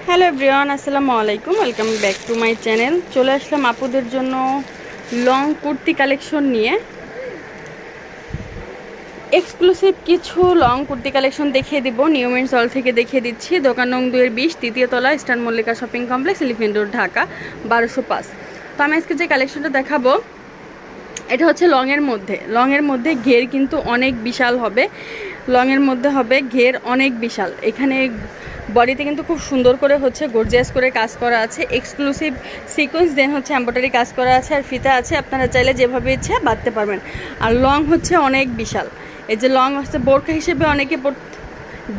Hello everyone, আসসালামু আলাইকুম। Welcome back to my channel. চলে আসলাম আপুদের জন্য লং কুর্তি কালেকশন নিয়ে। এক্সক্লুসিভ কিছু লং কুর্তি কালেকশন দেখিয়ে দিব। নিউ মেন্স হল থেকে দেখিয়ে দিচ্ছি। দোকান নং 2-20, তৃতীয় তলা, eastern Mallika shopping complex, elephant road, Dhaka 1205। তো আমি আজকে যে কালেকশনটা দেখাবো এটা হচ্ছে লংয়ের মধ্যে ঘের কিন্তু অনেক বিশাল হবে। লংয়ের মধ্যে হবে ঘের অনেক বিশাল। এখানে বডিতে কিন্তু খুব সুন্দর করে হচ্ছে গর্জিয়াস করে কাজ করা আছে, এক্সক্লুসিভ সিকোয়েন্স, দেন হচ্ছে এমব্রয়ডারি কাজ করা আছে, আর ফিতা আছে। আপনারা চাইলে যেভাবে ইচ্ছা বাঁধতে পারবেন। আর লং হচ্ছে অনেক বিশাল। এই যে লং হচ্ছে বোরকা হিসেবে অনেকে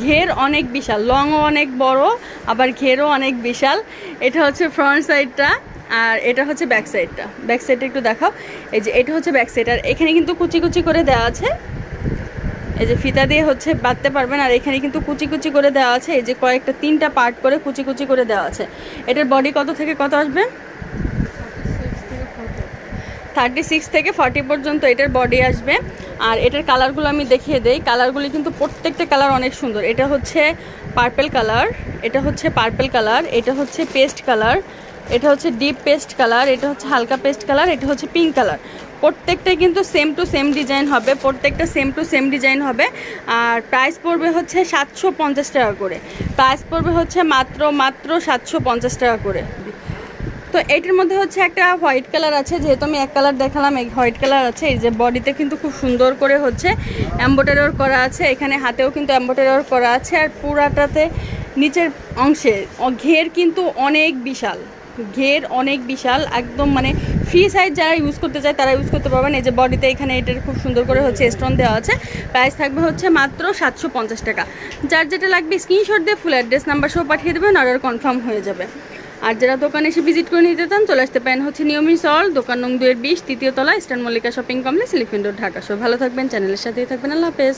ঘের অনেক বিশাল, লংও অনেক বড়, আবার ঘেরও অনেক বিশাল। এটা হচ্ছে ফ্রন্ট সাইডটা, আর এটা হচ্ছে ব্যাক সাইডটা। ব্যাক সাইডটা একটু দেখাও। এই যে এটা হচ্ছে ব্যাক সাইড, আর এখানে কিন্তু কুচি কুচি করে দেওয়া আছে। এই যে ফিতা দিয়ে হচ্ছে বাঁধতে পারবেন। আর এখানে কিন্তু কুচি কুচি করে দেওয়া আছে। এই যে কয়েকটা 3টা পার্ট করে কুচি কুচি করে দেওয়া আছে। এটার বডি কত থেকে কত আসবে? 36 থেকে 40 পর্যন্ত এটার বডি আসবে। আর এটার কালারগুলো আমি দেখিয়ে দেই। কালারগুলি কিন্তু প্রত্যেকটা কালার অনেক সুন্দর। এটা হচ্ছে পার্পল কালার, এটা হচ্ছে পার্পল কালার, এটা হচ্ছে পেস্ট কালার, এটা হচ্ছে ডিপ পেস্ট কালার, এটা হচ্ছে হালকা পেস্ট কালার, এটা হচ্ছে পিঙ্ক কালার। প্রত্যেকটাই কিন্তু সেম টু সেম ডিজাইন হবে, প্রত্যেকটা সেম টু সেম ডিজাইন হবে। আর প্রাইস পড়বে হচ্ছে 750 টাকা করে। প্রাইস পড়বে হচ্ছে মাত্র 750 টাকা করে। তো এটার মধ্যে হচ্ছে একটা হোয়াইট কালার আছে, যেহেতু আমি এক কালার দেখালাম, এই হোয়াইট কালার আছে। এই যে বডিতে কিন্তু খুব সুন্দর করে হচ্ছে এমব্রয়ডারি করা আছে, এখানে হাতেও কিন্তু এমব্রয়ডারি করা আছে। আর পুরাটাতে নিচের অংশে ঘের কিন্তু অনেক বিশাল, ঘের অনেক বিশাল একদম, মানে ফ্রি সাইজ যারা ইউজ করতে চায় তারা ইউজ করতে পারবেন। এই যে বডিতে এখানে এটার খুব সুন্দর করে হচ্ছে স্টোন দেওয়া আছে। প্রাইস থাকবে হচ্ছে মাত্র 750 টাকা। যার যেটা লাগবে স্ক্রিনশট দিয়ে ফুল অ্যাড্রেস নাম্বার সহ পাঠিয়ে দেবেন, অর্ডার কনফার্ম হয়ে যাবে। আর যারা দোকানে এসে ভিজিট করে নিতে চান চলে আসতে পারেন হচ্ছে নিউ মেন্স হল, দোকান নং 2-20, তৃতীয় তলা, eastern Mallika shopping complex, elephant road, Dhaka. সব ভালো থাকবেন, চ্যানেলের সাথেই থাকবেন। আল্লাহ হাফেজ।